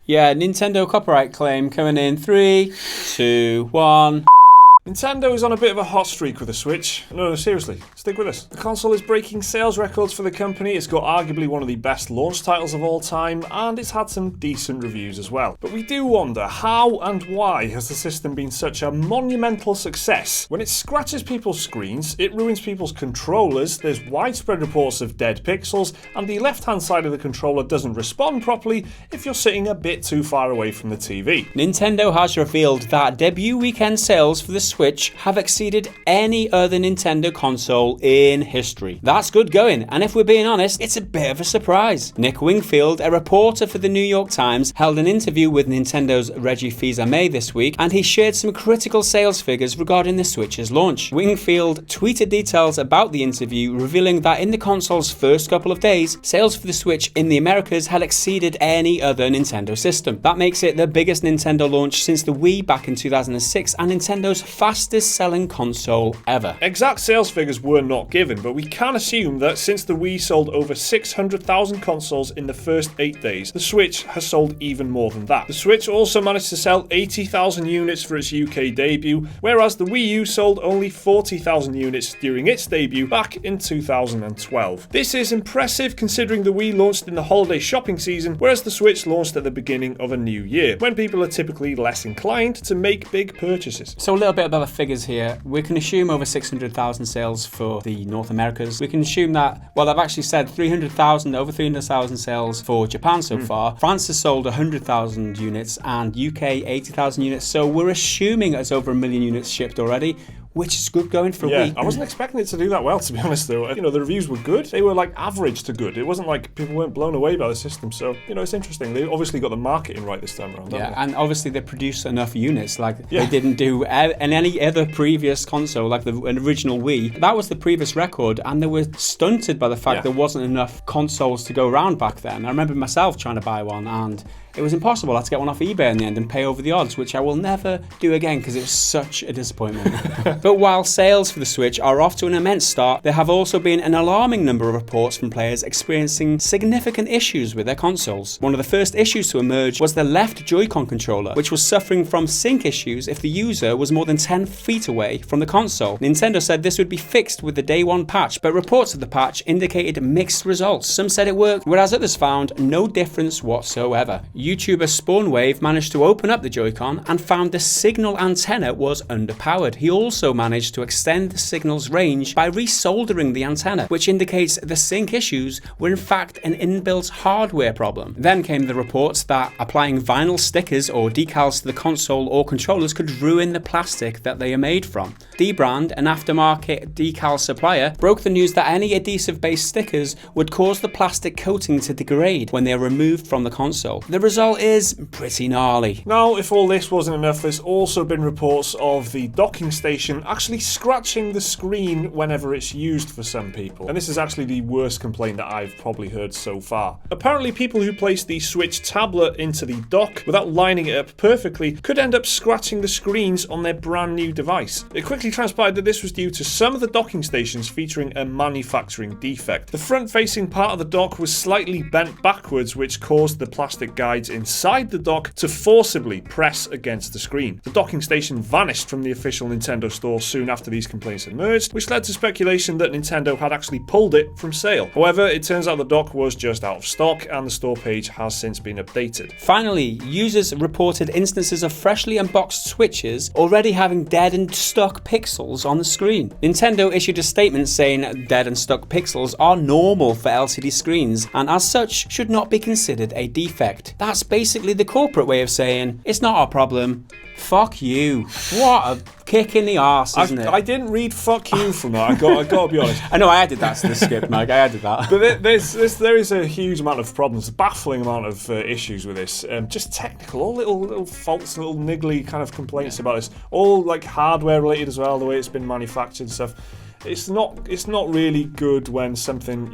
Yeah, Nintendo copyright claim coming in 3, 2, 1. Nintendo is on a bit of a hot streak with the Switch. No, seriously, stick with us. The console is breaking sales records for the company, it's got arguably one of the best launch titles of all time, and it's had some decent reviews as well. But we do wonder, how and why has the system been such a monumental success? When it scratches people's screens, it ruins people's controllers, there's widespread reports of dead pixels, and the left-hand side of the controller doesn't respond properly if you're sitting a bit too far away from the TV. Nintendo has revealed that debut weekend sales for the Switch have exceeded any other Nintendo console in history. That's good going, and if we're being honest, it's a bit of a surprise. Nick Wingfield, a reporter for the New York Times, held an interview with Nintendo's Reggie Fils-Aimé this week, and he shared some critical sales figures regarding the Switch's launch. Wingfield tweeted details about the interview, revealing that in the console's first couple of days, sales for the Switch in the Americas had exceeded any other Nintendo system. That makes it the biggest Nintendo launch since the Wii back in 2006, and Nintendo's fastest selling console ever. Exact sales figures were not given, but we can assume that since the Wii sold over 600,000 consoles in the first 8 days, the Switch has sold even more than that. The Switch also managed to sell 80,000 units for its UK debut, whereas the Wii U sold only 40,000 units during its debut back in 2012. This is impressive considering the Wii launched in the holiday shopping season, whereas the Switch launched at the beginning of a new year, when people are typically less inclined to make big purchases. So a little bit about the figures here. We can assume over 600,000 sales for the North Americas. We can assume that, well, I've actually said over 300,000 sales for Japan so far. France has sold 100,000 units and UK 80,000 units. So we're assuming it's over 1 million units shipped already, which is good going for a week. I wasn't expecting it to do that well, to be honest, though. You know, the reviews were good. They were like average to good. It wasn't like people weren't blown away by the system. So, you know, it's interesting. They obviously got the marketing right this time around, haven't they? And obviously they produced enough units. They didn't do in any other previous console, like the original Wii. That was the previous record, and they were stunted by the fact there wasn't enough consoles to go around back then. I remember myself trying to buy one, and it was impossible. I had to get one off eBay in the end and pay over the odds, which I will never do again because it was such a disappointment. But while sales for the Switch are off to an immense start, there have also been an alarming number of reports from players experiencing significant issues with their consoles. One of the first issues to emerge was the left Joy-Con controller, which was suffering from sync issues if the user was more than 10 feet away from the console. Nintendo said this would be fixed with the day one patch, but reports of the patch indicated mixed results. Some said it worked, whereas others found no difference whatsoever. YouTuber Spawnwave managed to open up the Joy-Con and found the signal antenna was underpowered. He also managed to extend the signal's range by resoldering the antenna, which indicates the sync issues were in fact an inbuilt hardware problem. Then came the reports that applying vinyl stickers or decals to the console or controllers could ruin the plastic that they are made from. D-Brand, an aftermarket decal supplier, broke the news that any adhesive-based stickers would cause the plastic coating to degrade when they are removed from the console. The result is pretty gnarly. Now, if all this wasn't enough, there's also been reports of the docking station actually scratching the screen whenever it's used for some people. And this is actually the worst complaint that I've probably heard so far. Apparently, people who place the Switch tablet into the dock without lining it up perfectly could end up scratching the screens on their brand new device. It quickly transpired that this was due to some of the docking stations featuring a manufacturing defect. The front-facing part of the dock was slightly bent backwards, which caused the plastic guides inside the dock to forcibly press against the screen. The docking station vanished from the official Nintendo store soon after these complaints emerged, which led to speculation that Nintendo had actually pulled it from sale. However, it turns out the dock was just out of stock and the store page has since been updated. Finally, users reported instances of freshly unboxed Switches already having dead and stuck pixels on the screen. Nintendo issued a statement saying dead and stuck pixels are normal for LCD screens and as such should not be considered a defect. That's basically the corporate way of saying it's not our problem. Fuck you. What a kick in the arse, isn't it? I didn't read "fuck you" from that. I got to be honest. I know I added that to the script, Mike. I added that. But there is a huge amount of problems, a baffling amount of issues with this. Just technical, all little faults, little niggly kind of complaints about this. All like hardware related as well, the way it's been manufactured and stuff. It's not really good when something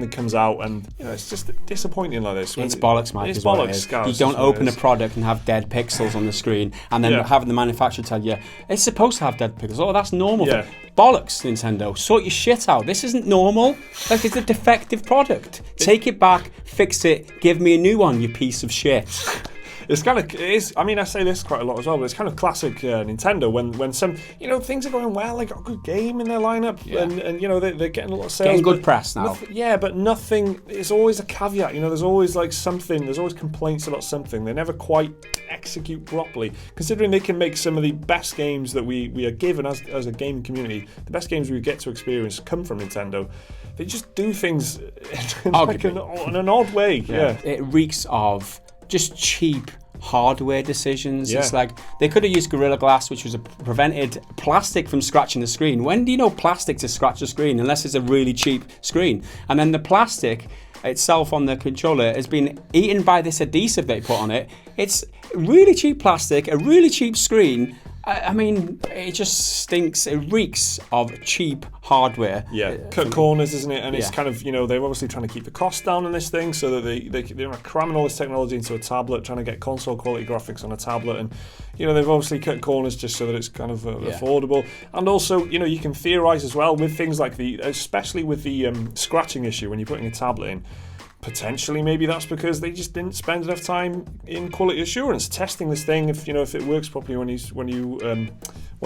comes out and it's just disappointing like this. It's bollocks, Mike. It's bollocks, guys. You don't open a product and have dead pixels on the screen and then having the manufacturer tell you it's supposed to have dead pixels. Oh, that's normal. Yeah. Bollocks, Nintendo. Sort your shit out. This isn't normal. Like, it's a defective product. Take it back, fix it, give me a new one, you piece of shit. It's kind of, it is, I mean, I say this quite a lot as well, but it's kind of classic Nintendo when some, things are going well, they got a good game in their lineup, and they're getting a lot of sales. Getting good press now. But nothing, it's always a caveat, there's always like something, there's always complaints about something. They never quite execute properly, considering they can make some of the best games that we are given as a gaming community, the best games we get to experience come from Nintendo. They just do things in like in an odd way. Yeah. It reeks of just cheap hardware decisions. Yeah. It's like they could have used Gorilla Glass, which was prevented plastic from scratching the screen. When do you know plastic to scratch the screen unless it's a really cheap screen? And then the plastic itself on the controller has been eaten by this adhesive they put on it. It's really cheap plastic, a really cheap screen. I mean, it just stinks. It reeks of cheap hardware. Yeah, cut corners, isn't it? And it's kind of, they're obviously trying to keep the cost down on this thing, so that they're cramming all this technology into a tablet, trying to get console quality graphics on a tablet, and they've obviously cut corners just so that it's kind of affordable. And also, you can theorize as well with things like especially with the scratching issue when you're putting a tablet in. Potentially, maybe that's because they just didn't spend enough time in quality assurance testing this thing. If it works properly when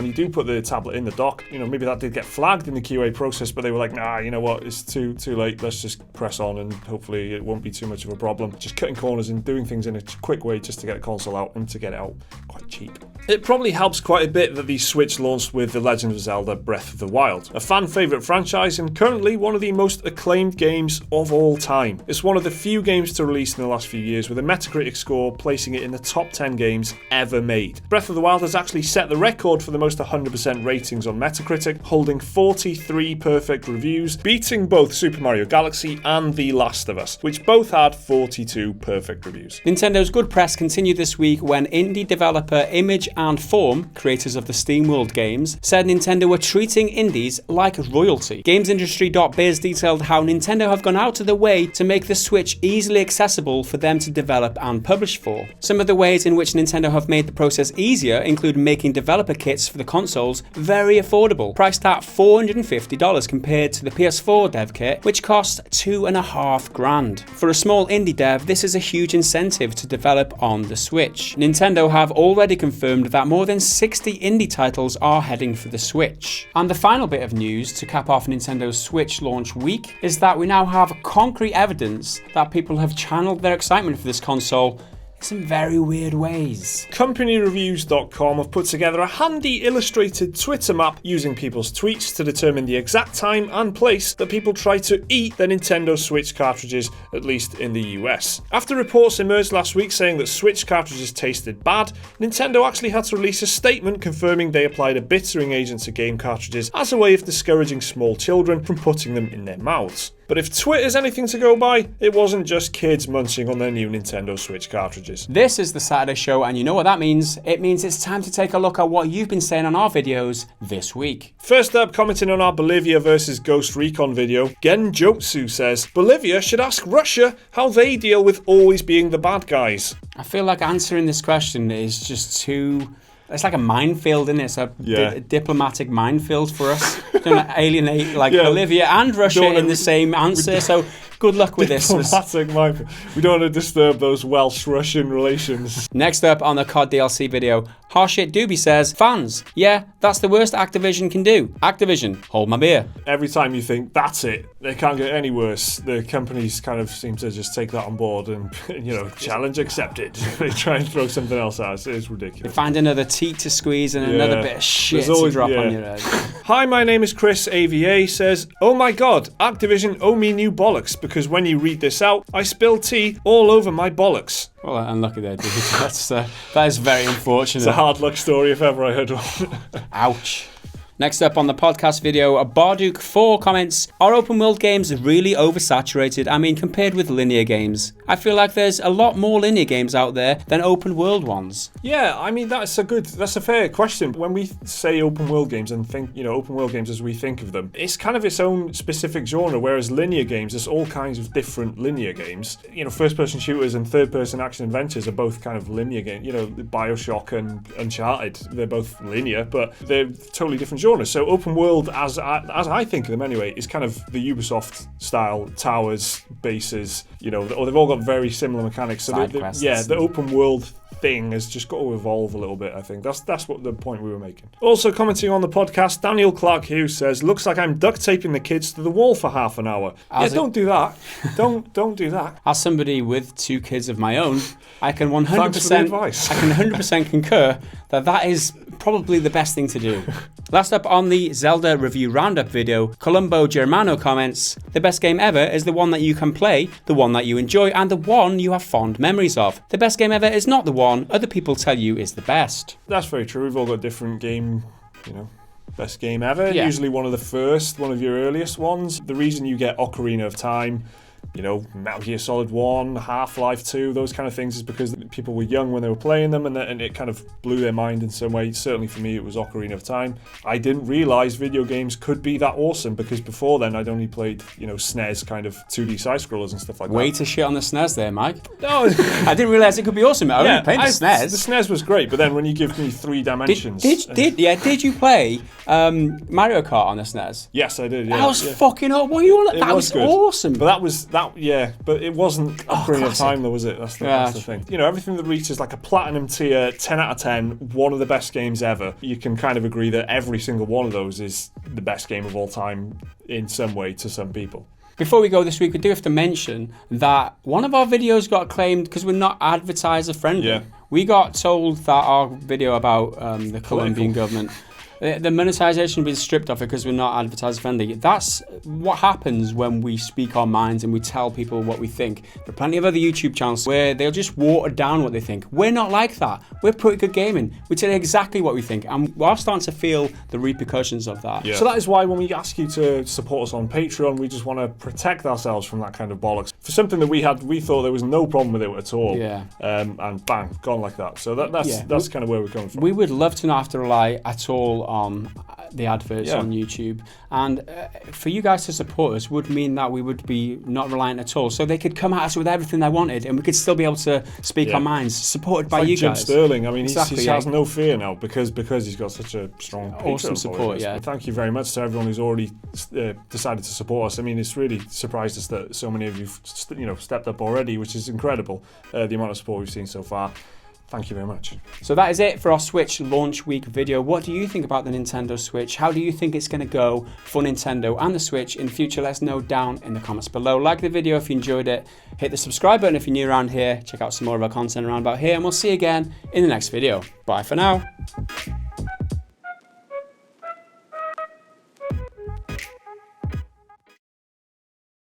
you do put the tablet in the dock, maybe that did get flagged in the QA process, but they were like, nah, you know what, it's too late. Let's just press on, and hopefully it won't be too much of a problem. Just cutting corners and doing things in a quick way just to get a console out and to get it out quite cheap. It probably helps quite a bit that the Switch launched with The Legend of Zelda Breath of the Wild, a fan favourite franchise and currently one of the most acclaimed games of all time. It's one of the few games to release in the last few years with a Metacritic score placing it in the top 10 games ever made. Breath of the Wild has actually set the record for the most 100% ratings on Metacritic, holding 43 perfect reviews, beating both Super Mario Galaxy and The Last of Us, which both had 42 perfect reviews. Nintendo's good press continued this week when indie developer Image and Form, creators of the SteamWorld games, said Nintendo were treating indies like royalty. GamesIndustry.biz detailed how Nintendo have gone out of their way to make the Switch easily accessible for them to develop and publish for. Some of the ways in which Nintendo have made the process easier include making developer kits for the consoles very affordable, priced at $450 compared to the PS4 dev kit, which costs $2,500. For a small indie dev, this is a huge incentive to develop on the Switch. Nintendo have already confirmed that more than 60 indie titles are heading for the Switch. And the final bit of news to cap off Nintendo's Switch launch week is that we now have concrete evidence that people have channeled their excitement for this console in some very weird ways. CompanyReviews.com have put together a handy illustrated Twitter map using people's tweets to determine the exact time and place that people try to eat their Nintendo Switch cartridges, at least in the US. After reports emerged last week saying that Switch cartridges tasted bad, Nintendo actually had to release a statement confirming they applied a bittering agent to game cartridges as a way of discouraging small children from putting them in their mouths. But if Twitter's anything to go by, it wasn't just kids munching on their new Nintendo Switch cartridges. This is the Saturday show, and you know what that means. It means it's time to take a look at what you've been saying on our videos this week. First up, commenting on our Bolivia versus Ghost Recon video, Genjotsu says, Bolivia should ask Russia how they deal with always being the bad guys. I feel like answering this question is just too... It's like a minefield, isn't it? It's a diplomatic minefield for us. Going to alienate Bolivia and Russia in the same answer. So good luck with this. Diplomatic minefield. We don't want to disturb those Welsh-Russian relations. Next up on the COD DLC video, Harshit Doobie says, fans, yeah, that's the worst Activision can do. Activision, hold my beer. Every time you think, that's it, they can't get any worse, the companies kind of seem to just take that on board and, challenge accepted. They try and throw something else at us. It's ridiculous. They find another teat to squeeze and another bit of shit to drop on your head. Hi, my name is Chris AVA says, oh my god, Activision owe me new bollocks because when you read this out, I spilled tea all over my bollocks. Well, unlucky there, dude. That is very unfortunate. It's a hard luck story if ever I heard one. Ouch. Next up on the podcast video, Barduk4 comments, are open world games really oversaturated? I mean, compared with linear games. I feel like there's a lot more linear games out there than open world ones. Yeah, I mean, that's a fair question. When we say open world games and think, open world games as we think of them, it's kind of its own specific genre, whereas linear games, there's all kinds of different linear games. First person shooters and third person action adventures are both kind of linear games. BioShock and Uncharted, they're both linear, but they're totally different genres. So open world, as I think of them anyway, is kind of the Ubisoft style, towers, bases, or they've all got very similar mechanics. So Side quests. the open world thing has just got to evolve a little bit, I think. That's what the point we were making. Also commenting on the podcast, Daniel Clark Hughes says, looks like I'm duct taping the kids to the wall for half an hour. Don't do that. Don't do that. As somebody with 2 kids of my own, I can 100%, Thanks for the advice. I can 100% concur that is probably the best thing to do. Last up on the Zelda review roundup video, Columbo Germano comments, the best game ever is the one that you can play, the one that you enjoy, and the one you have fond memories of. The best game ever is not the one other people tell you is the best. That's very true. We've all got different game, best game ever. Yeah. Usually one of your earliest ones. The reason you get Ocarina of Time, Metal Gear Solid 1, Half-Life 2, those kind of things is because people were young when they were playing them and it kind of blew their mind in some way. Certainly for me, it was Ocarina of Time. I didn't realise video games could be that awesome because before then I'd only played, SNES kind of 2D side-scrollers and stuff like that. Way to shit on the SNES there, Mike. No, I didn't realise it could be awesome. I only played the SNES. The SNES was great, but then when you give me 3 dimensions... Did you play Mario Kart on the SNES? Yes, I did, yeah. That was fucking up. What are you on? That was good. Awesome. But but it wasn't Ocarina of Time though, was it? That's the thing. Everything that reaches like a platinum tier, 10 out of 10, one of the best games ever. You can kind of agree that every single one of those is the best game of all time in some way to some people. Before we go this week, we do have to mention that one of our videos got claimed because we're not advertiser friendly. Yeah. We got told that our video about the Colombian government, the monetization has been stripped off it because we're not advertiser friendly. That's what happens when we speak our minds and we tell people what we think. There are plenty of other YouTube channels where they'll just water down what they think. We're not like that. We're pretty good gaming. We tell you exactly what we think, and we're starting to feel the repercussions of that. Yeah. So that is why when we ask you to support us on Patreon, we just want to protect ourselves from that kind of bollocks. For something that we thought there was no problem with it at all. Yeah. And bang, gone like that. So that's kind of where we're coming from. We would love to not have to rely at all on the adverts on YouTube, and for you guys to support us would mean that we would be not reliant at all, so they could come at us with everything they wanted and we could still be able to speak our minds, supported by you Jim guys. Sterling, I mean, he has no fear now because he's got such a strong awesome support. But thank you very much to everyone who's already decided to support us. I mean, it's really surprised us that so many of you stepped up already, which is incredible, the amount of support we've seen so far. Thank you very much. So that is it for our Switch launch week video. What do you think about the Nintendo Switch? How do you think it's going to go for Nintendo and the Switch in the future? Let us know down in the comments below. Like the video if you enjoyed it. Hit the subscribe button if you're new around here. Check out some more of our content around about here, and we'll see you again in the next video. Bye for now.